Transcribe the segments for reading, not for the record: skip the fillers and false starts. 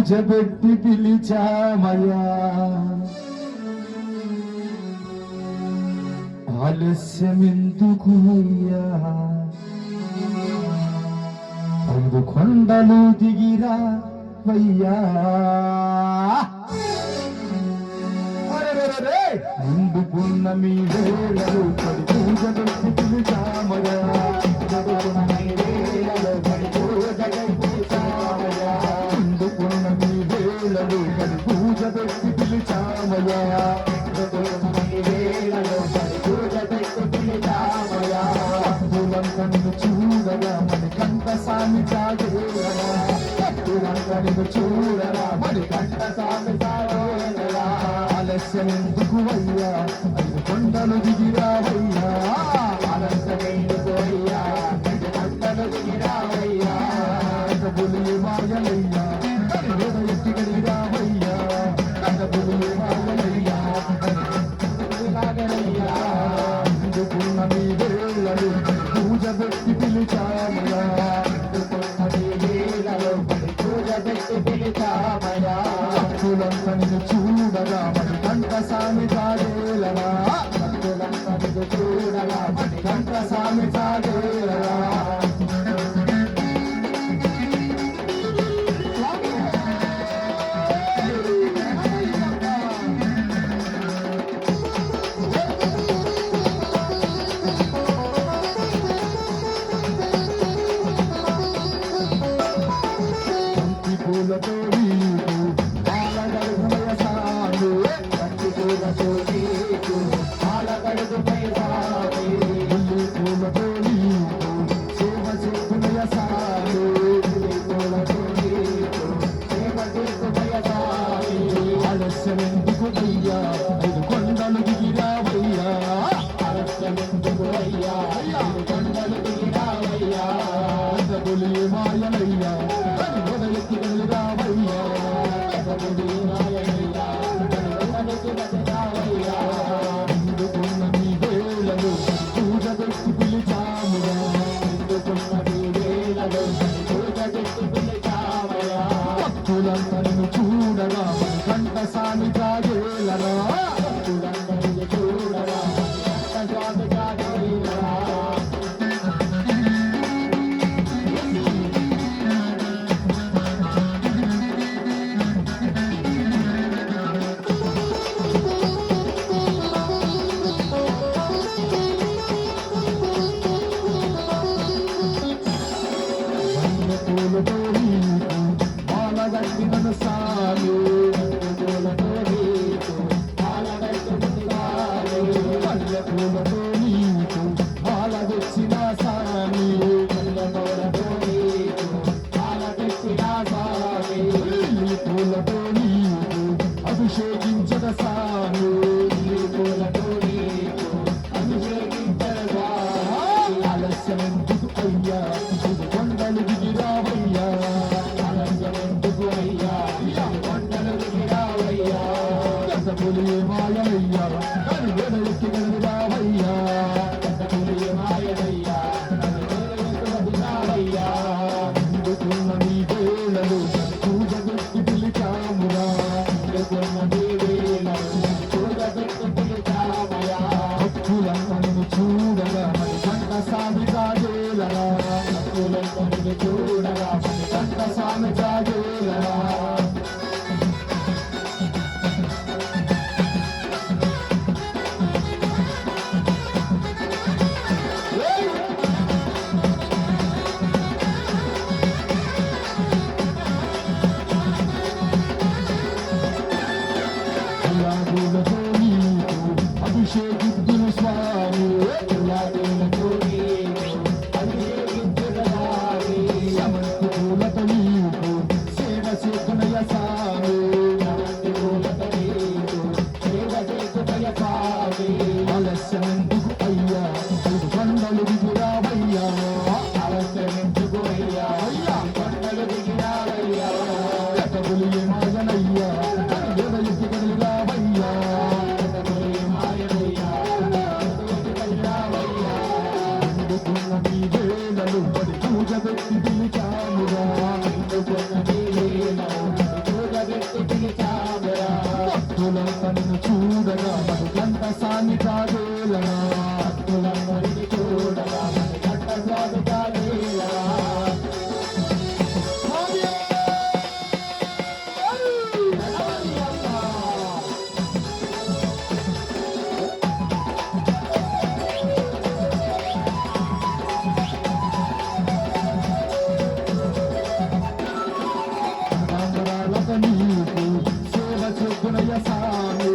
పూజ పెట్టి పిలిచామయ్యా, ఆలస్యమెందుకు అయ్యా, 5 కొండలు దిగిరా వయ్యా, ముందు పున్నమి వేళలు పడి పూజ పెట్టి పిలిచామయ్యా, ముందు పున్నమి వేళలు పడి పూజ పెట్టి పిలిచామయ్యా, భక్తులందరిని చూడగా మరి కంట సామి సాగేరా, భక్తులందరిని చూడగా మరి కంట సామి సాగేరా, ఆలస్యం ఎందుకు అయ్యా, 5 కొండలు దిగిరావయ్యా, ఆలస్యం ఎందుకు అయ్యా, 5 కొండలు దిగిరావయ్యా, కబులి మాయలయ్యా, ఎత్తి గడిరావయ్యా, కబులి మాయలయ్యా, పూజ పెట్టి పిలిచామయ్యా, భక్తులందరిని చూడగా మరి కంట సామి సాగేలరా, భక్తులందరిని చూడగా మరి కంట సామి సాగేలరా, పూలతో నీకు పాలగడుగుమయ సామి, కంటి పూలతో నీకు పాలగడుగుమయ సామి, పూలతో నీకు సేవ చేతుమయ సామి, పూలతో నీకు సేవ చేతుమయ సామి, ఆలస్యం ఎందుకు అయ్యా, 5 కొండలు దిగిరావయ్యా, ఆలస్యం ఎందుకు అయ్యా, 5 కొండలు దిగిరావయ్యా, కబులి మాయలయ్యా, పూజ పెట్టి పిలిచామురా, భక్తులందరిని చూడగా మరి కంట సామి సాగేలరా, భక్తులందరిని చూడగా కంట సామి సాగేలరా, పూలతో నీకు పాలగట్టిన సామి, పూలతో నీకు పాలగట్టిన సామి, పూలతో నీకు పాల తెచ్చిన సామి, పూలతో నీకు పాల తెచ్చిన సామి, పూలతో నీకు అభిషేకించద సామి, పూలతో నీకు అభిషేకించద సామి, ఆలస్యం ఎందుకు అయ్యా, 5 కొండలు దిగిరావయ్యా, ఆలస్యం ఎందుకు అయ్యా, 5 కొండలు దిగిరావయ్యా, కసపులి మాయలయ్యా, ఎత్తి గడిరావయ్యా, కసపులి మాయలయ్యా, గడిరావయ్యా, అందుకున్న నీ వేళలు పూజ పెట్టి పిలిచామురా, అందుకున్న నీ వేళలు పూజ పెట్టి పిలిచామయ్యా, భక్తులందరిని చూడగా మరి కంట సామి సాగేలరా, భక్తులందరిని చూడగా మరి కంట సామి సాగేలరా, పూలతో నీకు అభిషేకిద్దును స్వామి, పూలతో నీకు అభిషేకిద్దును స్వామి, అమంతి పూలతో నీకు సేవ చేతునయ స్వామి, అమంతి పూలతో నీకు సేవ చేతునయ స్వామి, ఆలస్యం ఎందుకు అయ్యా, 5 కొండలు దిగిరావయ్యా, ఆలస్యం ఎందుకు అయ్యా, 5 కొండలు దిగిరావయ్యా, కబులి మాయలయ్యా, ఎత్తి గడిరావయ్యా, భక్తులంతా నిన్ను చూడగా మణికంఠ స్వామి జాగేలనా భక్తులంతా నిన్ను చూడగా మణికంఠ స్వామి జాగేలనా నీకు సేవ చెప్పునయ్య స్వామి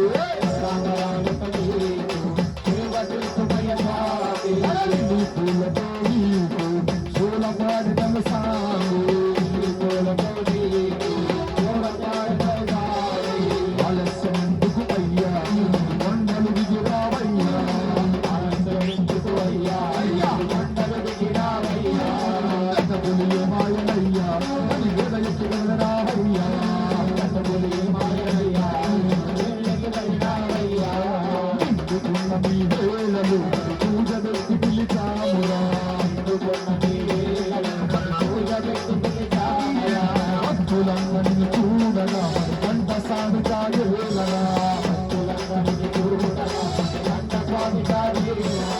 రామరాలక నీకు సేవ చెప్పునయ్య స్వామి నీ పూలతో నీకు పూల పాడటం స్వామి నీ పూలతో నీకు పూల పాడటం స్వామి ఆలస్యం ఎందుకు అయ్యా కొండలు దిగిరావయ్యా ఆలస్యం ఎందుకు అయ్యా కొండలు దిగిరావయ్యా మాయనయ్యా అని వేదయెత్తుగలరావయ్యా మీ వేళలు పూజ వ్యక్తి పిలిచామురా భక్తులందరిని చూడగా కంట సాగు కాగేలరా భక్తులందరిని చూడగా కంట స్వామి కాగేలరా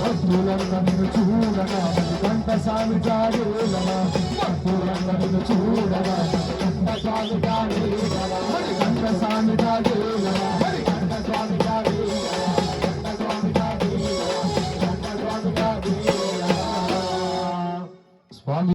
భక్తులందరిని చూడగా కంట స్వామి కాగేలరా భక్తులందరిని చూడగా కంట స్వామి కాగేలరా